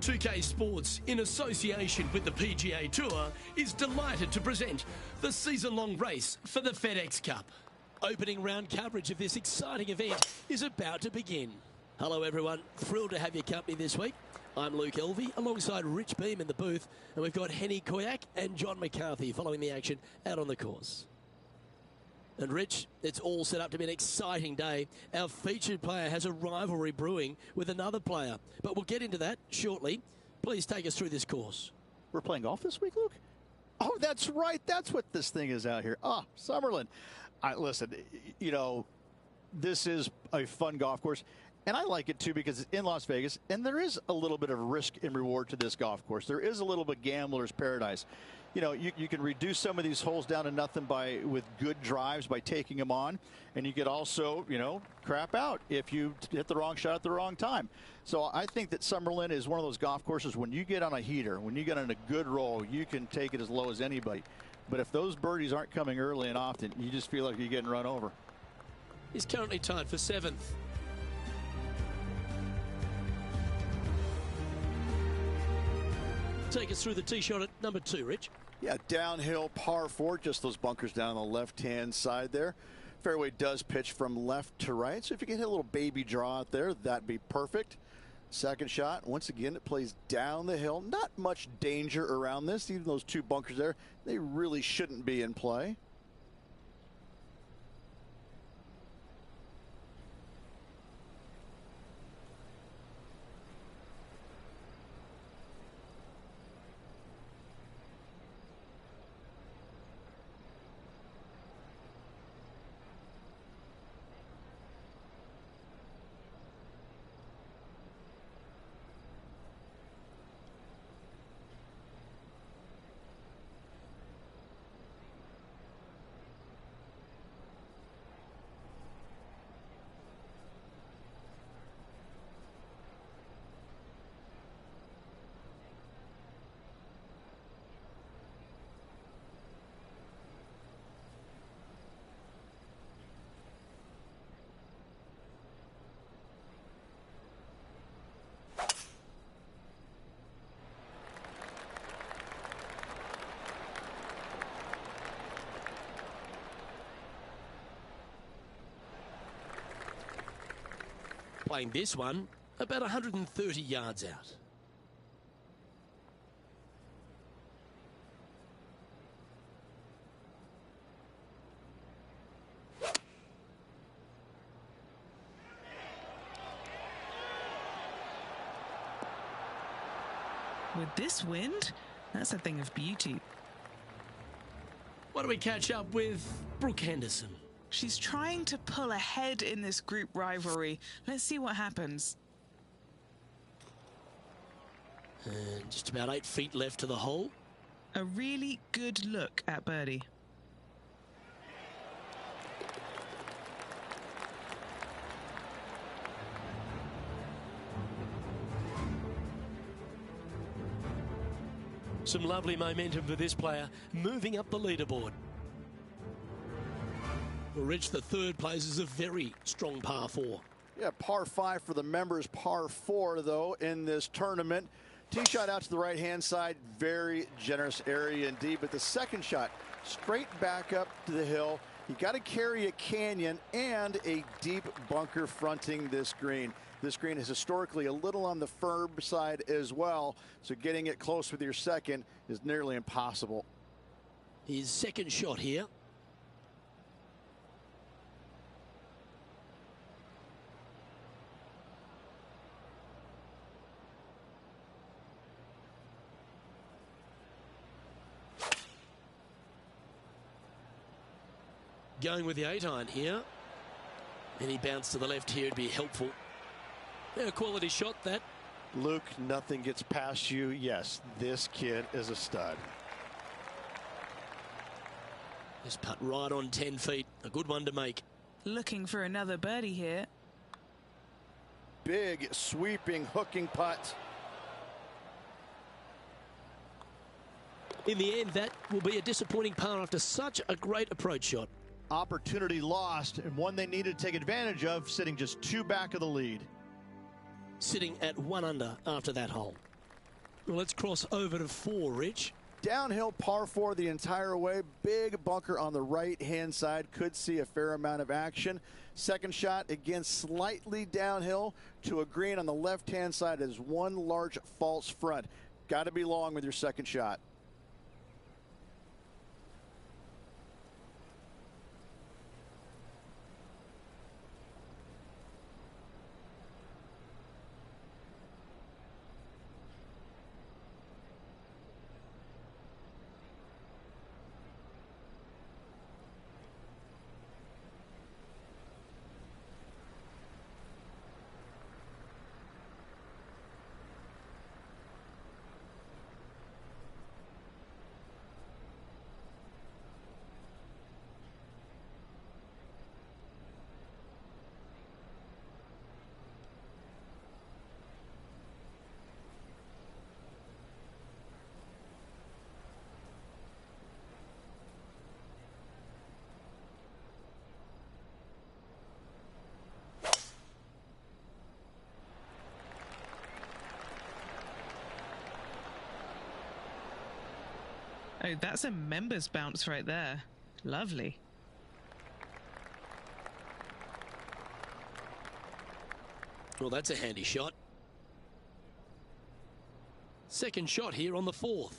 2K Sports, in association with the PGA Tour, is delighted to present the season-long race for the FedEx Cup. Opening round coverage of this exciting event is about to begin. Hello everyone, thrilled to have your company this week. I'm Luke Elvey, alongside Rich Beam in the booth, and we've got Henny Koyak and John McCarthy following the action out on the course. And Rich, it's all set up to be an exciting day. Our featured player has a rivalry brewing with another player, but we'll get into that shortly. Please take us through this course. We're playing golf this week, Luke? Oh, that's right. That's what this thing is out here. Ah, Summerlin. Listen, you know, this is a fun golf course, and I like it too because it's in Las Vegas, and there is a little bit of risk and reward to this golf course. There is a little bit gambler's paradise. You know, you can reduce some of these holes down to nothing with good drives by taking them on, and you could also, you know, crap out if you hit the wrong shot at the wrong time. So I think that Summerlin is one of those golf courses when you get on a heater, when you get on a good roll, you can take it as low as anybody. But if those birdies aren't coming early and often, you just feel like you're getting run over. He's currently tied for 7th. Take us through the tee shot at number 2, Rich. Yeah, downhill par 4, just those bunkers down on the left-hand side there. Fairway does pitch from left to right, so if you can hit a little baby draw out there, that'd be perfect. Second shot, once again, it plays down the hill. Not much danger around this. Even those 2 bunkers there, they really shouldn't be in play. Playing this one about 130 yards out. With this wind, that's a thing of beauty. Why do we catch up with Brooke Henderson? She's trying to pull ahead in this group rivalry. Let's see what happens. And just about 8 feet left to the hole. A really good look at birdie. Some lovely momentum for this player, moving up the leaderboard. Rich, the third place is a very strong par 4. Yeah, par 5 for the members, par 4 though in this tournament. Tee shot out to the right-hand side, very generous area indeed. But the second shot, straight back up to the hill. You got to carry a canyon and a deep bunker fronting this green. This green is historically a little on the firm side as well, so getting it close with your second is nearly impossible. His second shot here. Going with the 8-iron here. Any bounce to the left here would be helpful. Yeah, quality shot that. Luke, nothing gets past you. Yes, this kid is a stud. This putt right on 10 feet. A good one to make. Looking for another birdie here. Big, sweeping, hooking putt. In the end, that will be a disappointing par after such a great approach shot. Opportunity lost, and one they needed to take advantage of, sitting just 2 back of the lead. Sitting at 1 under after that hole. Well, let's cross over to 4, Rich. Downhill par 4 the entire way. Big bunker on the right-hand side. Could see a fair amount of action. Second shot, again, slightly downhill to a green on the left-hand side is one large false front. Got to be long with your second shot. Oh, that's a members bounce right there. Lovely. Well, that's a handy shot. Second shot here on the 4th.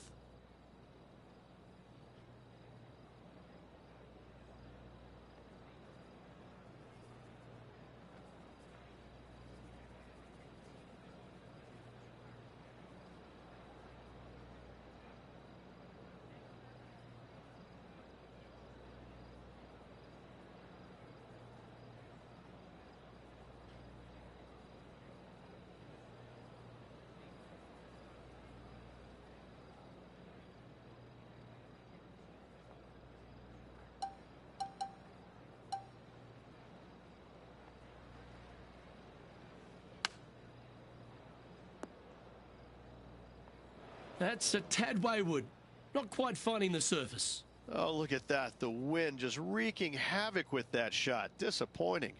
That's a tad wayward. Not quite finding the surface. Oh, look at that. The wind just wreaking havoc with that shot. Disappointing.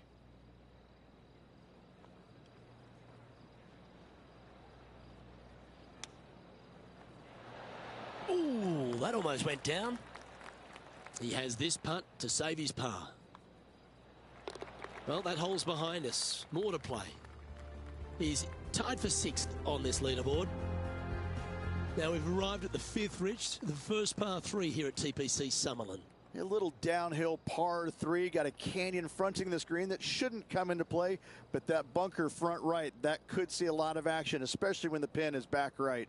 Ooh, that almost went down. He has this putt to save his par. Well, that hole's behind us. More to play. He's tied for 6th on this leaderboard. Now we've arrived at the 5th, Rich, the first par 3 here at TPC Summerlin. A little downhill par 3. Got a canyon fronting this green that shouldn't come into play, but that bunker front right, that could see a lot of action, especially when the pin is back right.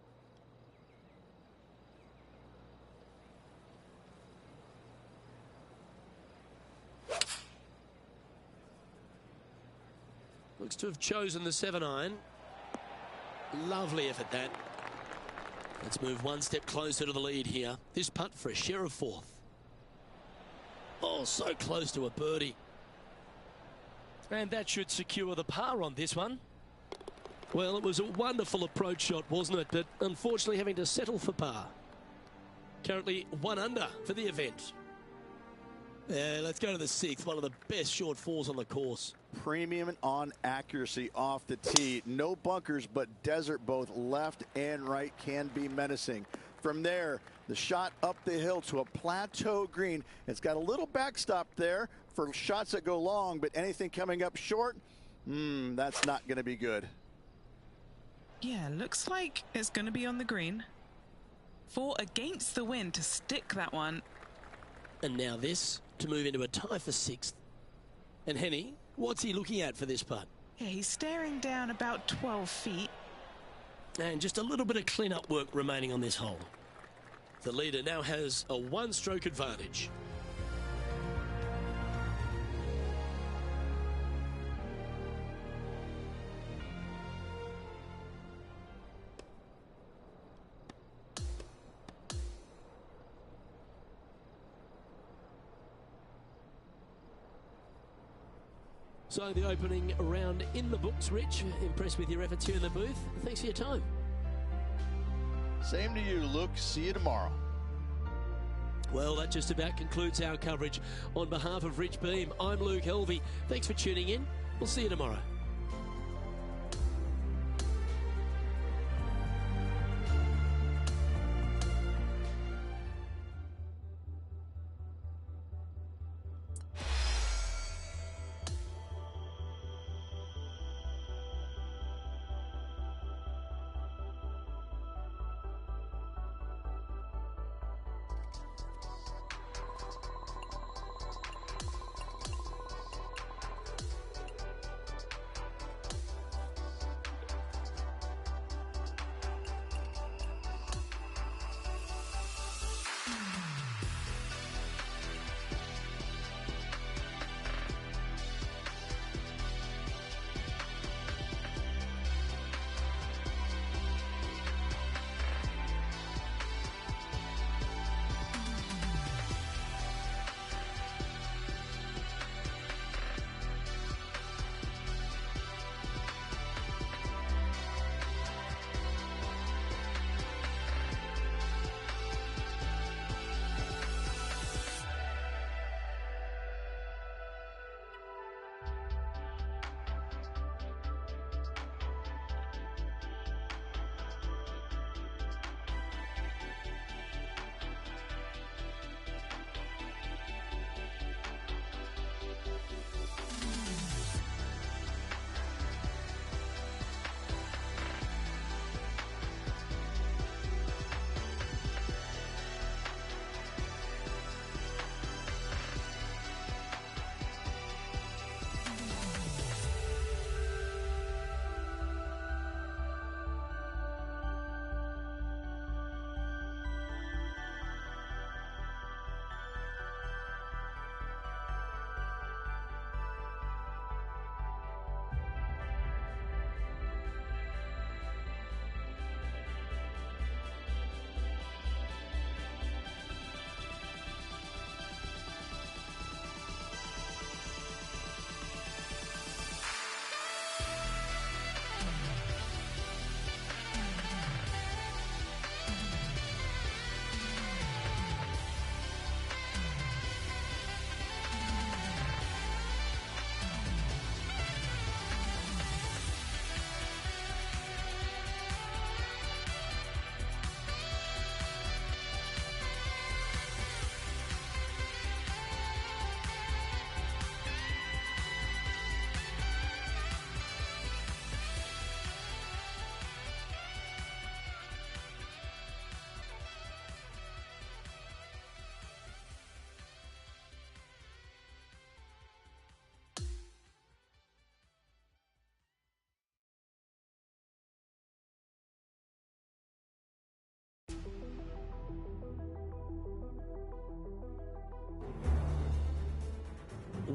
Looks to have chosen the 7-iron. Lovely effort, that. Let's move one step closer to the lead here. This putt for a share of 4th. Oh, so close to a birdie. And that should secure the par on this one. Well, it was a wonderful approach shot, wasn't it? But unfortunately having to settle for par. Currently 1 under for the event. Let's go to the 6th. One of the best short falls on the course. Premium on accuracy off the tee. No bunkers, but desert both left and right can be menacing. From there, the shot up the hill to a plateau green. It's got a little backstop there for shots that go long, but anything coming up short, that's not going to be good. Yeah, looks like it's going to be on the green. 4 against the wind to stick that one. And now this to move into a tie for 6th. And Henny, what's he looking at for this putt? Yeah, he's staring down about 12 feet. And just a little bit of clean-up work remaining on this hole. The leader now has a 1-stroke advantage. So the opening round in the books, Rich. Impressed with your efforts here in the booth. Thanks for your time. Same to you, Luke. See you tomorrow. Well, that just about concludes our coverage. On behalf of Rich Beem, I'm Luke Helvey. Thanks for tuning in. We'll see you tomorrow.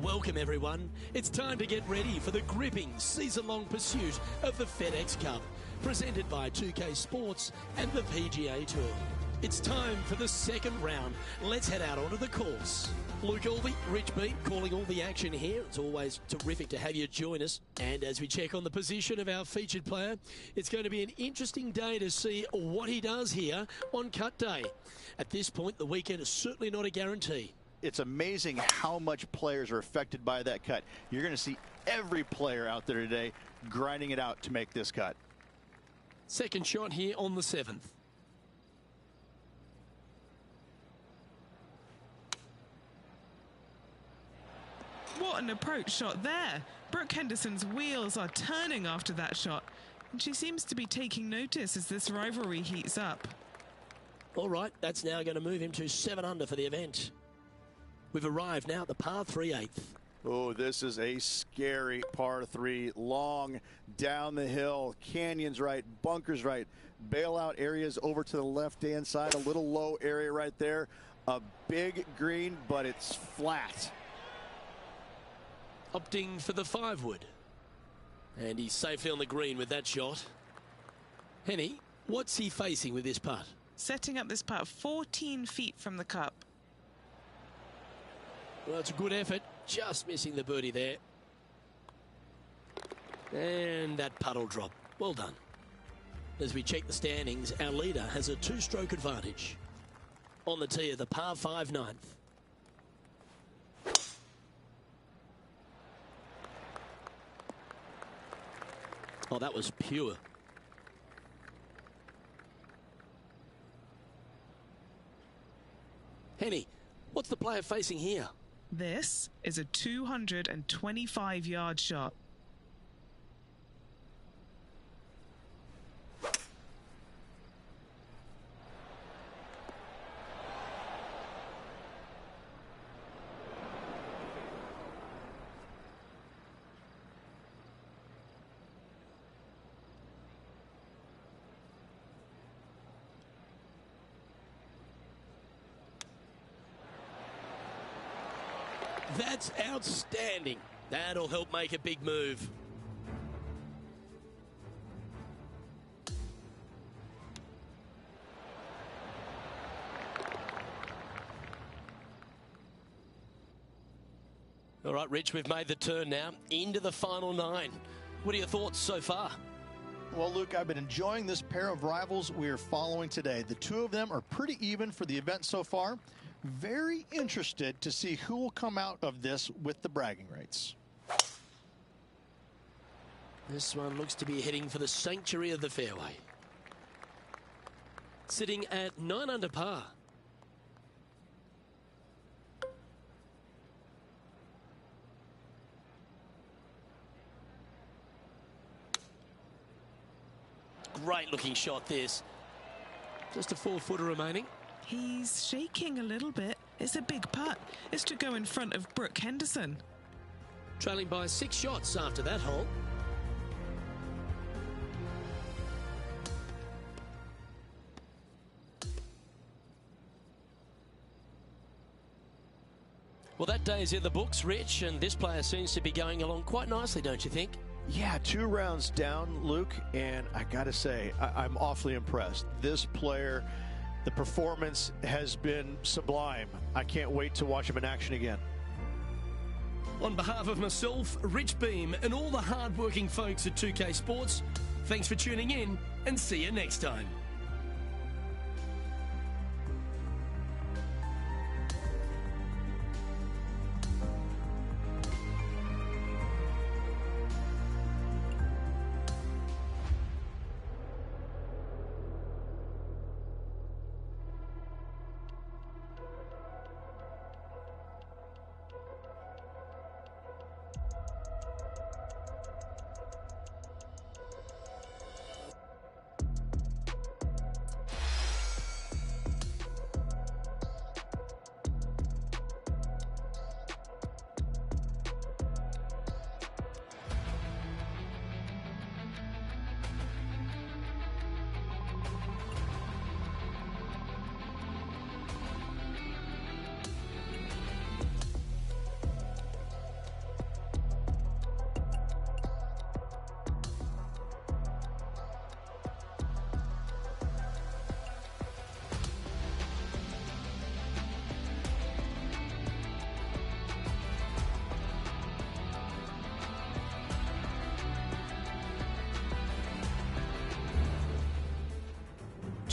Welcome everyone. It's time to get ready for the gripping season-long pursuit of the FedEx Cup, presented by 2K Sports and the PGA Tour. It's time for the second round. Let's head out onto the course. Luke Albee, Rich Beam, calling all the action here. It's always terrific to have you join us. And as we check on the position of our featured player, it's going to be an interesting day to see what he does here on cut day. At this point, the weekend is certainly not a guarantee. It's amazing how much players are affected by that cut. You're going to see every player out there today grinding it out to make this cut. Second shot here on the 7th. What an approach shot there. Brooke Henderson's wheels are turning after that shot, and she seems to be taking notice as this rivalry heats up. All right, that's now going to move him to 7 under for the event. We've arrived now at the par 3/8. Oh, this is a scary par 3. Long, down the hill, canyons right, bunkers right, bailout areas over to the left-hand side, a little low area right there. A big green, but it's flat. Opting for the 5-wood. And he's safely on the green with that shot. Henny, what's he facing with this putt? Setting up this putt 14 feet from the cup. Well, it's a good effort. Just missing the birdie there. And that putt'll drop. Well done. As we check the standings, our leader has a 2-stroke advantage. On the tee of the par 5 9th. Oh, that was pure. Henny, what's the player facing here? This is a 225-yard shot. That's outstanding. That'll help make a big move. All right, Rich, we've made the turn now into the final 9. What are your thoughts so far? Well, Luke, I've been enjoying this pair of rivals we are following today. The two of them are pretty even for the event so far. Very interested to see who will come out of this with the bragging rights. This one looks to be heading for the sanctuary of the fairway. Sitting at 9 under par. Great looking shot this. Just a 4-footer remaining. He's shaking a little bit. It's a big putt. It's to go in front of Brooke Henderson. Trailing by 6 shots after that hole. Well, that day is in the books, Rich, and this player seems to be going along quite nicely, don't you think? Yeah, 2 rounds down, Luke, and I gotta say, I'm awfully impressed. This player, the performance has been sublime. I can't wait to watch him in action again. On behalf of myself, Rich Beam, and all the hard-working folks at 2K Sports, thanks for tuning in, and see you next time.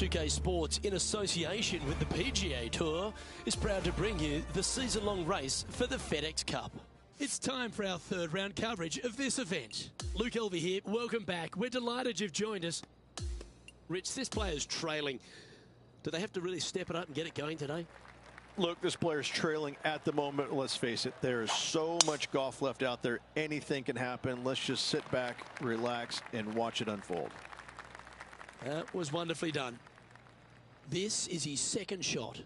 2K Sports, in association with the PGA Tour, is proud to bring you the season-long race for the FedEx Cup. It's time for our third round coverage of this event. Luke Elvey here, welcome back. We're delighted you've joined us. Rich, this player's trailing. Do they have to really step it up and get it going today? Look, this player's trailing at the moment. Let's face it, there is so much golf left out there. Anything can happen. Let's just sit back, relax, and watch it unfold. That was wonderfully done. This is his second shot.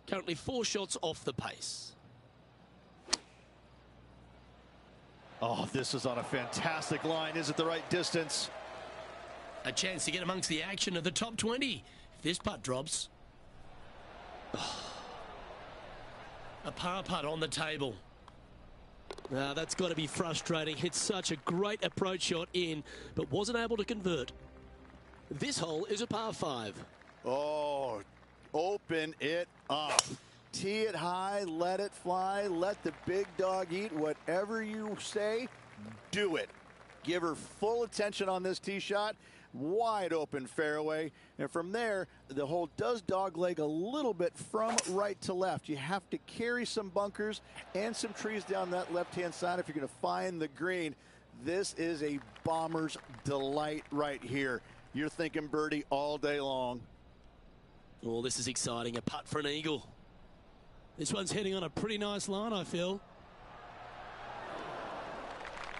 Currently 4 shots off the pace. Oh, this is on a fantastic line. Is it the right distance? A chance to get amongst the action of the top 20. If this putt drops. A par putt on the table. Now that's got to be frustrating. Hit such a great approach shot in, but wasn't able to convert. This hole is a par 5. Oh, open it up. Tee it high, let it fly, let the big dog eat. Whatever you say, do it. Give her full attention on this tee shot. Wide open fairway, and from there the hole does dogleg a little bit from right to left. You have to carry some bunkers and some trees down that left hand side if you're going to find the green. This is a bomber's delight right here. You're thinking birdie all day long. Oh, this is exciting. A putt for an eagle. This one's heading on a pretty nice line, I feel.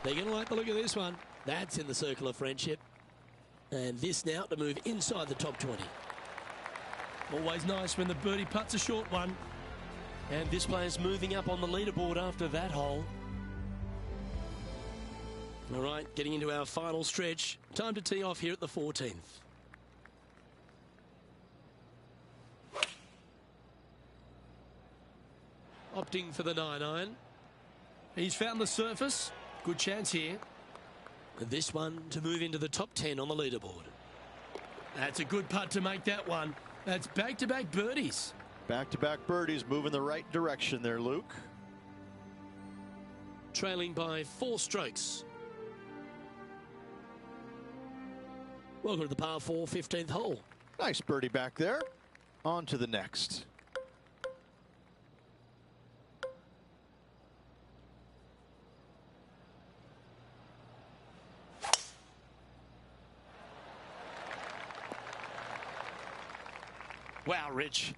They're going to like the look of this one. That's in the circle of friendship. And this now to move inside the top 20. Always nice when the birdie putt's a short one. And this player's moving up on the leaderboard after that hole. All right, getting into our final stretch. Time to tee off here at the 14th. Opting for the 9-iron. He's found the surface. Good chance here. This one to move into the top 10 on the leaderboard. That's a good putt to make that one. That's back-to-back birdies. Back-to-back birdies, moving the right direction there, Luke. Trailing by 4 strokes. Welcome to the par 4 15th hole. Nice birdie back there. On to the next. Wow, Rich,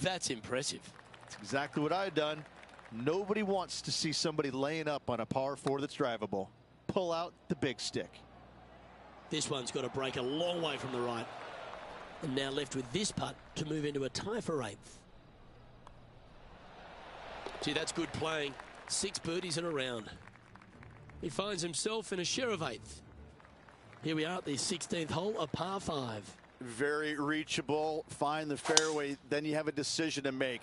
that's impressive. That's exactly what I had done. Nobody wants to see somebody laying up on a par 4 that's drivable. Pull out the big stick. This one's got to break a long way from the right. And now left with this putt to move into a tie for 8th. Gee, that's good playing. 6 birdies in a round. He finds himself in a share of 8th. Here we are at the 16th hole, a par 5. Very reachable. Find the fairway. Then you have a decision to make.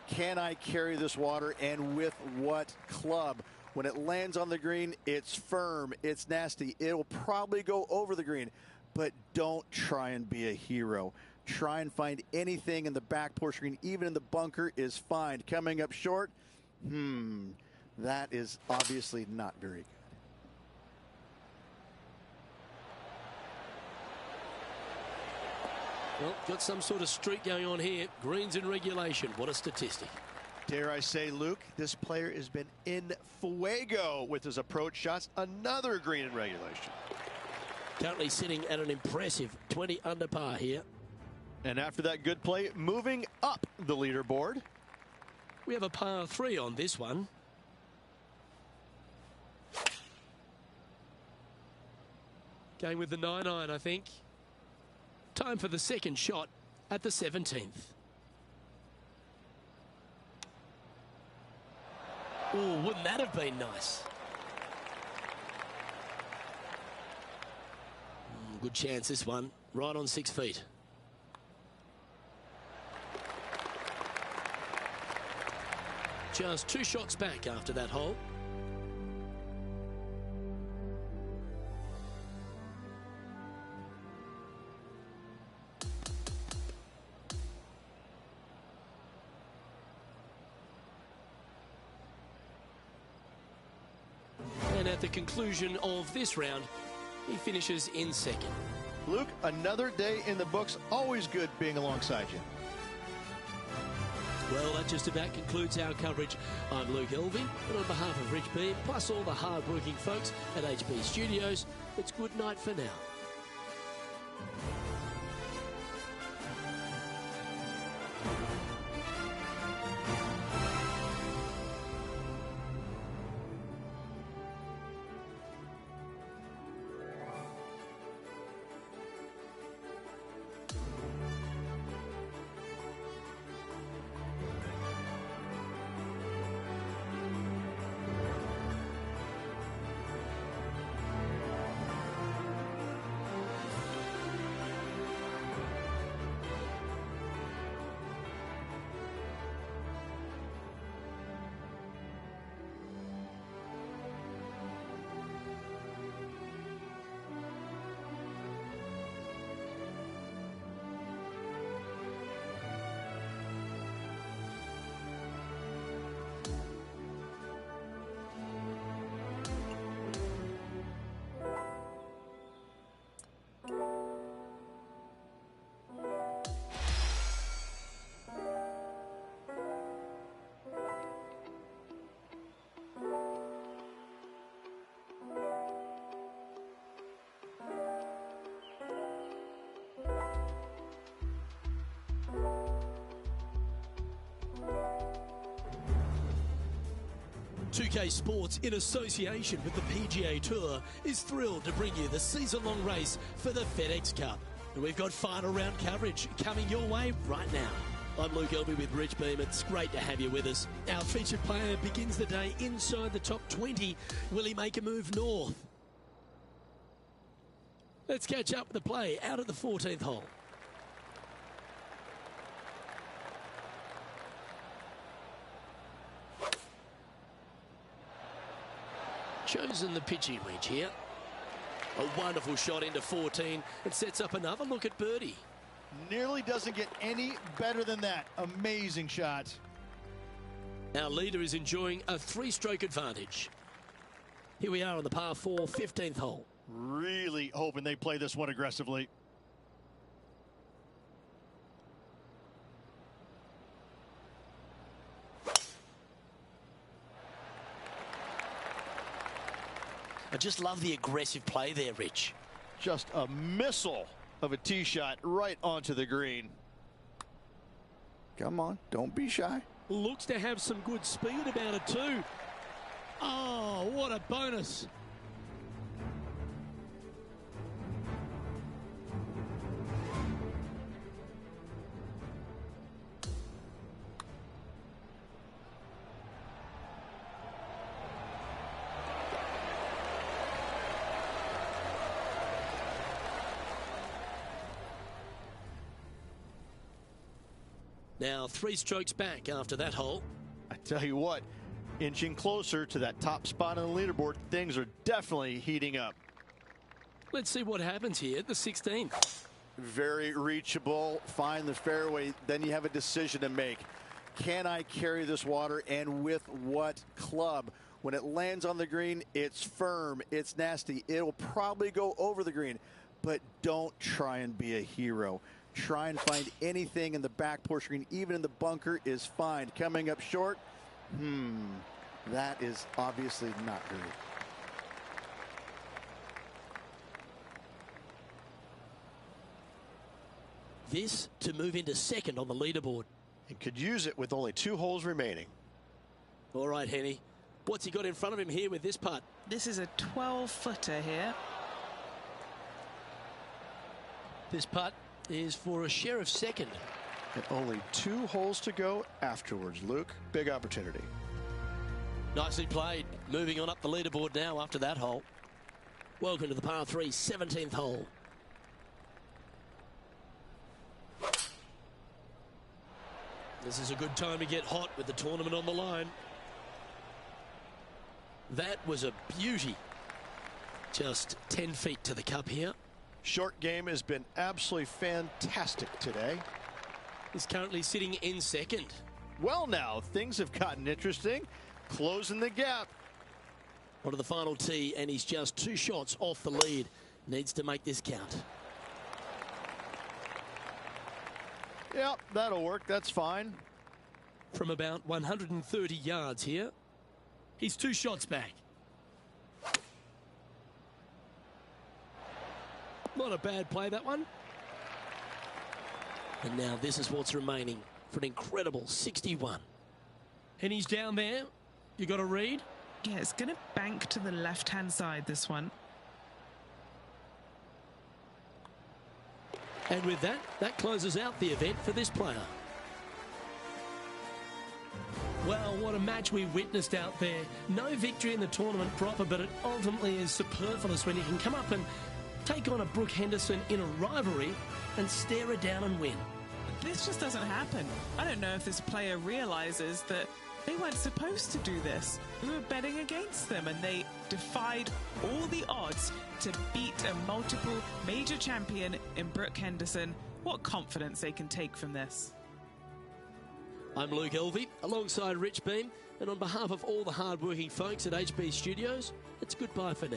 Can I carry this water, and with what club? When it lands on the green, it's firm, it's nasty. It'll probably go over the green, but don't try and be a hero. Try and find anything in the back portion green, even in the bunker is fine. Coming up short, that is obviously not very good. Well, got some sort of streak going on here. Greens in regulation. What a statistic. Dare I say, Luke, this player has been in fuego with his approach shots. Another green in regulation. Currently sitting at an impressive 20 under par here. And after that good play, moving up the leaderboard. We have a par 3 on this one. Going with the 9-iron, I think. Time for the second shot at the 17th. Oh, wouldn't that have been nice? Good chance, this one. Right on 6 feet. Just 2 shots back after that hole. And at the conclusion of this round, he finishes in second. Luke, another day in the books. Always good being alongside you. Well, that just about concludes our coverage. I'm Luke Elvy, and on behalf of Rich Beam, plus all the hard-working folks at HB Studios, it's good night for now. .2K Sports, in association with the PGA Tour, is thrilled to bring you the season-long race for the FedEx Cup. And we've got final round coverage coming your way right now. I'm Luke Elvy with Rich Beam. It's great to have you with us. Our featured player begins the day inside the top 20. Will he make a move north? Let's catch up with the play out at the 14th hole. Chosen the pitching wedge here. A wonderful shot into 14. It sets up another look at birdie. Nearly doesn't get any better than that. Amazing shot. Our leader is enjoying a 3-stroke advantage. Here we are on the par 4, 15th hole. Really hoping they play this one aggressively. I just love the aggressive play there, Rich. Just a missile of a tee shot right onto the green. Come on, don't be shy. Looks to have some good speed about it too. Oh, what a bonus. Now 3 strokes back after that hole. I tell you what, inching closer to that top spot on the leaderboard, things are definitely heating up. Let's see what happens here at the 16th. Very reachable, find the fairway, then you have a decision to make. Can I carry this water, and with what club? When it lands on the green, it's firm, it's nasty, it'll probably go over the green, but don't try and be a hero. Try and find anything in the back portion, even in the bunker is fine. Coming up short, that is obviously not good. This to move into second on the leaderboard. And could use it with only 2 holes remaining. All right, Henny. What's he got in front of him here with this putt? This is a 12-footer here. This putt is for a share of second. And only 2 holes to go afterwards, Luke. Big opportunity. Nicely played. Moving on up the leaderboard now after that hole. Welcome to the par 3, 17th hole. This is a good time to get hot with the tournament on the line. That was a beauty. Just 10 feet to the cup here. Short game has been absolutely fantastic today. He's currently sitting in second. Well, now things have gotten interesting. Closing the gap. On to the final tee, and he's just 2 shots off the lead. Needs to make this count. Yep, that'll work. That's fine. From about 130 yards here. He's 2 shots back. Not a bad play, that one. And now this is what's remaining for an incredible 61. And he's down there. You got to read. Yeah, it's going to bank to the left-hand side, this one. And with that, that closes out the event for this player. Well, what a match we witnessed out there. No victory in the tournament proper, but it ultimately is superfluous when you can come up and take on a Brooke Henderson in a rivalry and stare her down and win. This just doesn't happen. I don't know if this player realizes that they weren't supposed to do this. We were betting against them, and they defied all the odds to beat a multiple major champion in Brooke Henderson. What confidence they can take from this. I'm Luke Elvey, alongside Rich Beam, and on behalf of all the hard-working folks at HB Studios, it's goodbye for now.